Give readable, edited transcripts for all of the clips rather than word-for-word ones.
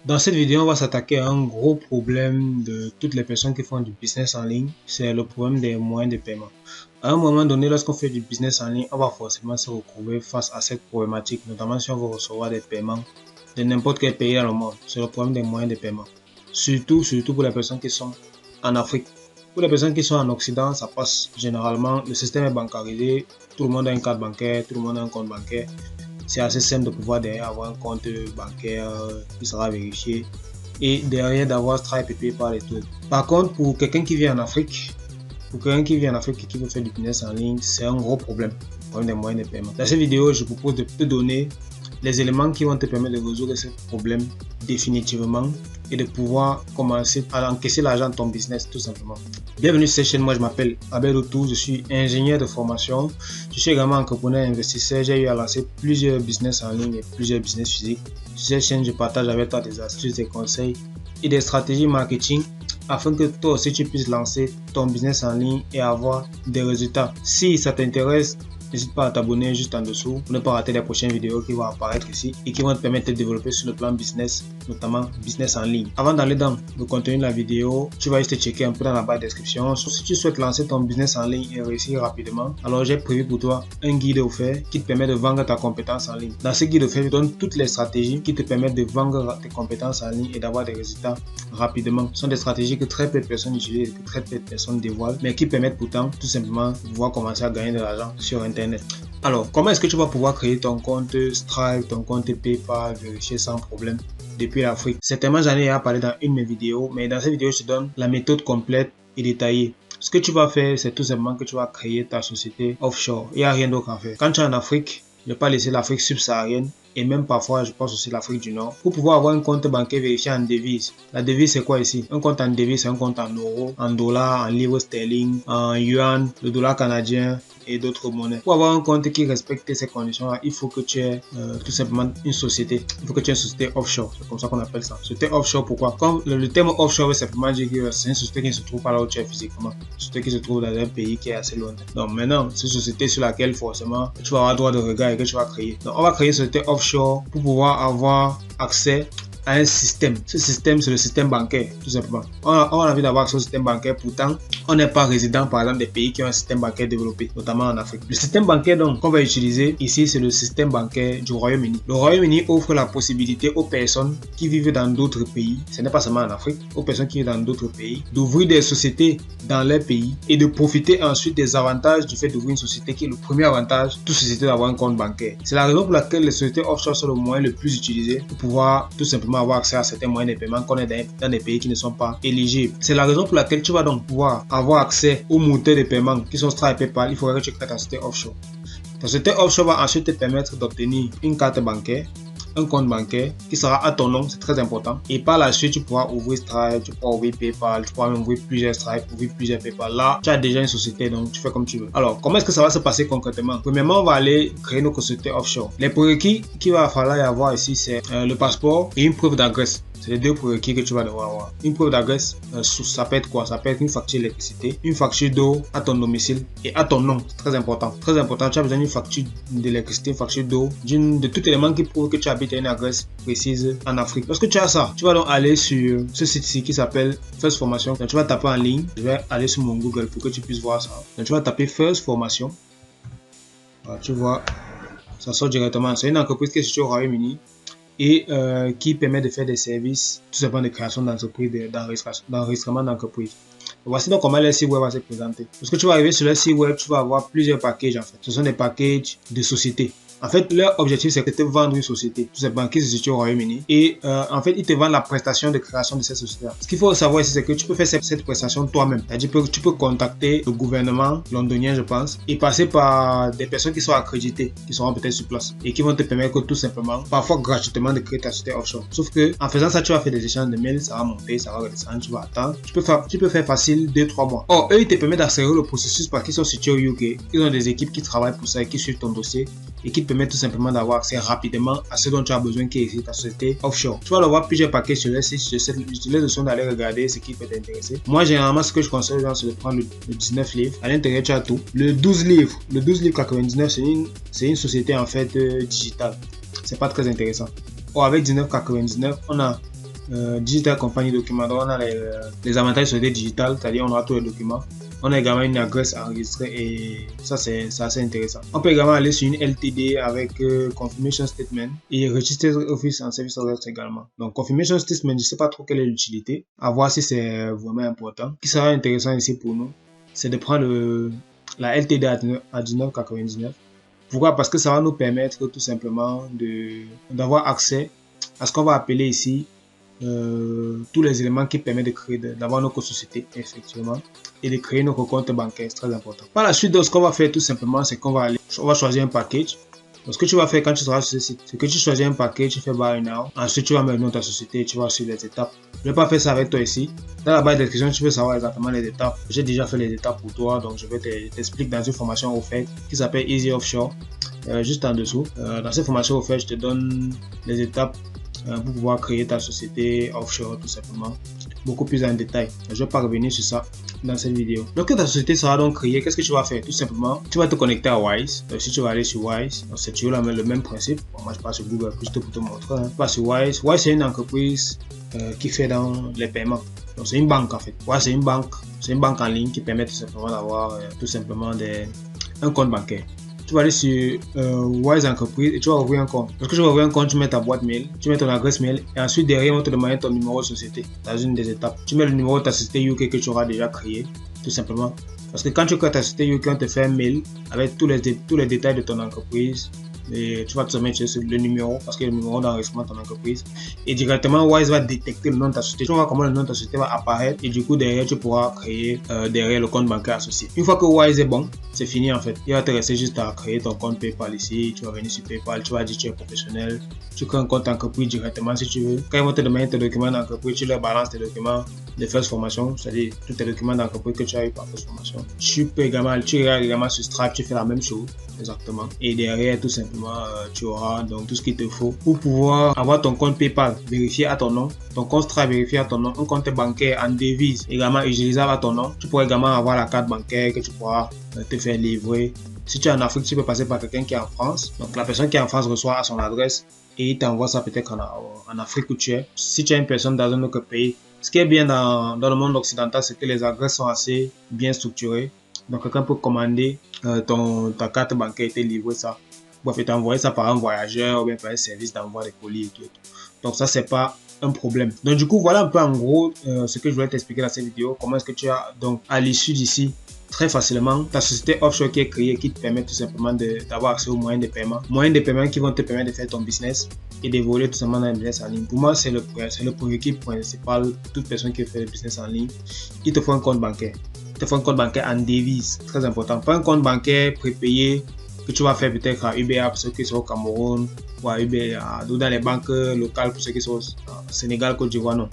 Dans cette vidéo, on va s'attaquer à un gros problème de toutes les personnes qui font du business en ligne, c'est le problème des moyens de paiement. À un moment donné, lorsqu'on fait du business en ligne, on va forcément se retrouver face à cette problématique, notamment si on veut recevoir des paiements de n'importe quel pays dans le monde. C'est le problème des moyens de paiement. Surtout pour les personnes qui sont en Afrique. Pour les personnes qui sont en Occident, ça passe généralement, le système est bancarisé, tout le monde a une carte bancaire, tout le monde a un compte bancaire. C'est assez simple de pouvoir derrière avoir un compte bancaire qui sera vérifié et derrière d'avoir Stripe et PayPal et tout. Par contre, pour quelqu'un qui vit en Afrique, et qui veut faire du business en ligne, c'est un gros problème, le problème des moyens de paiement. Dans cette vidéo, je propose de te donner les éléments qui vont te permettre de résoudre ce problème définitivement et de pouvoir commencer à encaisser l'argent de ton business tout simplement. Bienvenue sur cette chaîne, moi je m'appelle Abel Otou, je suis ingénieur de formation, je suis également entrepreneur et investisseur, j'ai eu à lancer plusieurs business en ligne et plusieurs business physiques. Sur cette chaîne, je partage avec toi des astuces, des conseils et des stratégies marketing afin que toi aussi tu puisses lancer ton business en ligne et avoir des résultats. Si ça t'intéresse, n'hésite pas à t'abonner juste en dessous pour ne pas rater les prochaines vidéos qui vont apparaître ici et qui vont te permettre de développer sur le plan business, notamment business en ligne. Avant d'aller dans le contenu de la vidéo, tu vas juste checker un peu dans la barre de description. Si tu souhaites lancer ton business en ligne et réussir rapidement, alors j'ai prévu pour toi un guide offert qui te permet de vendre ta compétence en ligne. Dans ce guide offert, je donne toutes les stratégies qui te permettent de vendre tes compétences en ligne et d'avoir des résultats rapidement. Ce sont des stratégies que très peu de personnes utilisent et que très peu de personnes dévoilent, mais qui permettent pourtant tout simplement de pouvoir commencer à gagner de l'argent sur Internet. Alors, comment est-ce que tu vas pouvoir créer ton compte Stripe, ton compte PayPal, vérifier sans problème depuis l'Afrique? Certainement, j'en ai parlé dans une de mes vidéos, mais dans cette vidéo, je te donne la méthode complète et détaillée. Ce que tu vas faire, c'est tout simplement que tu vas créer ta société offshore. Il n'y a rien d'autre à faire. Quand tu es en Afrique, ne pas laisser l'Afrique subsaharienne et même parfois, je pense aussi l'Afrique du Nord, pour pouvoir avoir un compte bancaire vérifié en devise. La devise, c'est quoi ici? Un compte en devise, c'est un compte en euros, en dollars, en livres sterling, en yuan, le dollar canadien et d'autres monnaies. Pour avoir un compte qui respecte ces conditions-là, il faut que tu aies tout simplement une société. Il faut que tu aies une société offshore. C'est comme ça qu'on appelle ça. Société offshore, pourquoi? Comme le terme offshore veut simplement dire que c'est une société qui ne se trouve pas là où tu es physiquement. Une société qui se trouve dans un pays qui est assez loin. Donc maintenant, c'est une société sur laquelle forcément tu vas avoir droit de regard et que tu vas créer. Donc on va créer une société offshore pour pouvoir avoir accès à un système. Ce système, c'est le système bancaire, tout simplement. On a envie d'avoir accès au système bancaire, pourtant, on n'est pas résident, par exemple, des pays qui ont un système bancaire développé, notamment en Afrique. Le système bancaire, donc, qu'on va utiliser ici, c'est le système bancaire du Royaume-Uni. Le Royaume-Uni offre la possibilité aux personnes qui vivent dans d'autres pays, ce n'est pas seulement en Afrique, aux personnes qui vivent dans d'autres pays, d'ouvrir des sociétés dans leur pays et de profiter ensuite des avantages du fait d'ouvrir une société qui est le premier avantage, toute société d'avoir un compte bancaire. C'est la raison pour laquelle les sociétés offshore sont le moyen le plus utilisé pour pouvoir tout simplement avoir accès à certains moyens de paiement qu'on est dans des pays qui ne sont pas éligibles. C'est la raison pour laquelle tu vas donc pouvoir avoir accès aux moteurs de paiement qui sont Stripe et PayPal. Il faudrait que tu crées ta société offshore. Ta société offshore va ensuite te permettre d'obtenir une carte bancaire, un compte bancaire qui sera à ton nom, c'est très important. Et par la suite, tu pourras ouvrir Stripe, tu pourras ouvrir PayPal, tu pourras même ouvrir plusieurs Stripe, ouvrir plusieurs PayPal. Là, tu as déjà une société, donc tu fais comme tu veux. Alors, comment est-ce que ça va se passer concrètement? Premièrement, on va aller créer notre société offshore. Les prérequis qu'il va falloir y avoir ici, c'est le passeport et une preuve d'adresse. C'est les deux prérequis que tu vas devoir avoir. Une preuve d'adresse, ça peut être quoi? Ça peut être une facture d'électricité, une facture d'eau à ton domicile et à ton nom. C'est très important. Très important. Tu as besoin d'une facture d'électricité, une facture d'eau, de tout élément qui prouve que tu habites à une adresse précise en Afrique. Lorsque tu as ça, tu vas donc aller sur ce site-ci qui s'appelle First Formation. Donc, tu vas taper en ligne. Je vais aller sur mon Google pour que tu puisses voir ça. Donc, tu vas taper First Formation. Voilà, tu vois, ça sort directement. C'est une entreprise qui est située au Royaume-Uni et qui permet de faire des services, tout simplement de création d'entreprise, d'enregistrement d'entreprise. Voici donc comment le site web va se présenter. Lorsque tu vas arriver sur le site web, tu vas avoir plusieurs packages en fait. Ce sont des packages de sociétés. En fait, leur objectif, c'est de te vendre une société, tout simplement, qui se situe au Royaume-Uni. Et en fait, ils te vendent la prestation de création de cette société-là. Ce qu'il faut savoir ici, c'est que tu peux faire cette prestation toi-même. C'est-à-dire que tu peux contacter le gouvernement londonien, je pense, et passer par des personnes qui sont accréditées, qui seront peut-être sur place, et qui vont te permettre tout simplement, parfois gratuitement, de créer ta société offshore. Sauf que, en faisant ça, tu vas faire des échanges de mails, ça va monter, ça va redescendre, tu vas attendre. Tu peux faire facile 2-3 mois. Or, eux, ils te permettent d'accélérer le processus parce qu'ils sont situés au UK. Ils ont des équipes qui travaillent pour ça et qui suivent ton dossier et qui te permet tout simplement d'avoir accès rapidement à ce dont tu as besoin qui est ici ta société offshore. Tu vas avoir plusieurs paquets sur le site. Je te laisse le son d'aller regarder ce qui peut t'intéresser. Moi, généralement, ce que je conseille aux gens, c'est de prendre le 19 livres. À l'intérieur, tu as tout. Le 12 livres 99, c'est une société en fait digitale. C'est pas très intéressant. Or, avec 19,99, on a Digital Company Document. Donc, on a les avantages sur les digitales, c'est-à-dire on aura tous les documents. On a également une adresse enregistrée et ça c'est assez intéressant. On peut également aller sur une LTD avec Confirmation Statement et Registered Office and Service Orders également. Donc Confirmation Statement, je ne sais pas trop quelle est l'utilité, à voir si c'est vraiment important. Ce qui sera intéressant ici pour nous, c'est de prendre la LTD à 19,99. Pourquoi? Parce que ça va nous permettre tout simplement d'avoir accès à ce qu'on va appeler ici tous les éléments qui permettent de créer, d'avoir notre société, effectivement, et de créer notre compte bancaire, c'est très important. Par la suite, ce qu'on va faire tout simplement, c'est qu'on va choisir un package. Donc, ce que tu vas faire quand tu seras sur ce site, c'est que tu choisis un package, tu fais buy now. Ensuite, tu vas mettre le nom de ta société, tu vas suivre les étapes. Je ne vais pas faire ça avec toi ici. Dans la barre de description, tu veux savoir exactement les étapes. J'ai déjà fait les étapes pour toi, donc je vais t'expliquer dans une formation offerte qui s'appelle Easy Offshore, juste en dessous. Dans cette formation offerte, je te donne les étapes pour pouvoir créer ta société offshore tout simplement, beaucoup plus en détail. Je ne vais pas revenir sur ça dans cette vidéo. Donc ta société sera donc créée, qu'est-ce que tu vas faire? Tout simplement, tu vas te connecter à Wise. Donc, si tu vas aller sur Wise, c'est toujours le même principe. Bon, moi je passe sur Google juste pour te montrer. Je passe sur Wise. Wise c'est une entreprise qui fait dans les paiements. Donc c'est une banque en fait. Wise c'est une banque en ligne qui permet tout simplement d'avoir tout simplement un compte bancaire. Tu vas aller sur Wise Entreprise et tu vas ouvrir un compte. Lorsque tu vas ouvrir un compte, tu mets ta boîte mail, tu mets ton adresse mail et ensuite derrière on te demande ton numéro de société dans une des étapes. Tu mets le numéro de ta société UK que tu auras déjà créé, tout simplement. Parce que quand tu crées ta société UK, on te fait un mail avec tous les détails de ton entreprise. Et tu vas te mettre sur le numéro parce que le numéro d'enregistrement de ton entreprise et directement Wise va détecter le nom de ta société. Tu vas voir comment le nom de ta société va apparaître et du coup derrière tu pourras créer derrière le compte bancaire associé. Une fois que Wise est bon, c'est fini en fait. Il va te rester juste à créer ton compte PayPal ici. Tu vas venir sur PayPal, tu vas dire que tu es professionnel. Tu crées un compte entreprise directement si tu veux. Quand ils vont te demander tes documents d'entreprise, tu leur balances tes documents de first formation, c'est-à-dire tous tes documents d'entreprise que tu as eu par first formation. Tu regardes également sur Stripe, tu fais la même chose exactement. Et derrière tout simplement tu auras donc tout ce qu'il te faut pour pouvoir avoir ton compte PayPal vérifié à ton nom, ton compte Stripe vérifié à ton nom, un compte bancaire en devise également utilisable à ton nom. Tu pourras également avoir la carte bancaire que tu pourras te faire livrer. Si tu es en Afrique, tu peux passer par quelqu'un qui est en France. Donc la personne qui est en France reçoit à son adresse et il t'envoie ça peut-être en Afrique où tu es. Si tu as une personne dans un autre pays, ce qui est bien dans le monde occidental, c'est que les adresses sont assez bien structurées. Donc quelqu'un peut commander ta carte bancaire et te livrer ça. Bref, et t'envoyer ça par un voyageur ou bien par un service d'envoi des colis et tout. Donc ça, c'est pas un problème. Donc du coup, voilà un peu en gros ce que je voulais t'expliquer dans cette vidéo. Comment est-ce que tu as donc à l'issue d'ici très facilement ta société offshore qui est créée, qui te permet tout simplement d'avoir accès aux moyens de paiement. Moyens de paiement qui vont te permettre de faire ton business et d'évoluer tout simplement dans le business en ligne. Pour moi, c'est le prérequis principal de toute personne qui fait le business en ligne. Il te faut un compte bancaire. Il te faut un compte bancaire en devise, très important. Pas un compte bancaire prépayé que tu vas faire peut-être à UBA pour ceux qui sont au Cameroun ou à UBA ou dans les banques locales pour ceux qui sont au Sénégal, Côte d'Ivoire, non.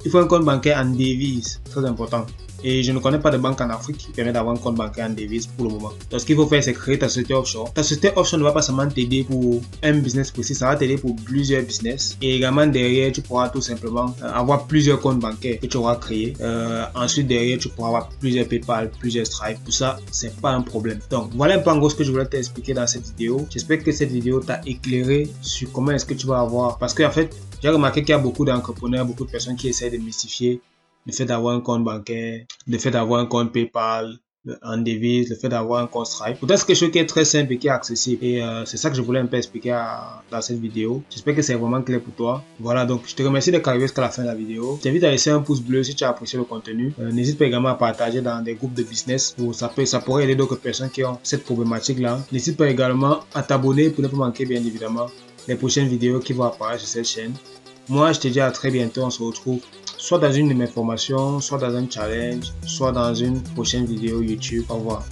Il faut un compte bancaire en devise, très important. Et je ne connais pas de banque en Afrique qui permet d'avoir un compte bancaire en devise pour le moment. Donc ce qu'il faut faire, c'est créer ta société offshore. Ta société offshore ne va pas seulement t'aider pour un business précis, ça va t'aider pour plusieurs business. Et également derrière, tu pourras tout simplement avoir plusieurs comptes bancaires que tu auras créés. Ensuite derrière, tu pourras avoir plusieurs PayPal, plusieurs Stripe. Tout ça, c'est pas un problème. Donc voilà un peu en gros ce que je voulais t'expliquer dans cette vidéo. J'espère que cette vidéo t'a éclairé sur comment est-ce que tu vas avoir. Parce qu'en fait, j'ai remarqué qu'il y a beaucoup d'entrepreneurs, beaucoup de personnes qui essaient de mystifier le fait d'avoir un compte bancaire, le fait d'avoir un compte PayPal en devise, le fait d'avoir un compte Stripe. Peut-être quelque chose qui est très simple et qui est accessible. Et c'est ça que je voulais un peu expliquer dans cette vidéo. J'espère que c'est vraiment clair pour toi. Voilà, donc je te remercie d'être arrivé jusqu'à la fin de la vidéo. Je t'invite à laisser un pouce bleu si tu as apprécié le contenu. N'hésite pas également à partager dans des groupes de business. Ça pourrait aider d'autres personnes qui ont cette problématique-là. N'hésite pas également à t'abonner pour ne pas manquer bien évidemment les prochaines vidéos qui vont apparaître sur cette chaîne. Moi, je te dis à très bientôt. On se retrouve soit dans une de mes formations, soit dans un challenge, soit dans une prochaine vidéo YouTube. Au revoir.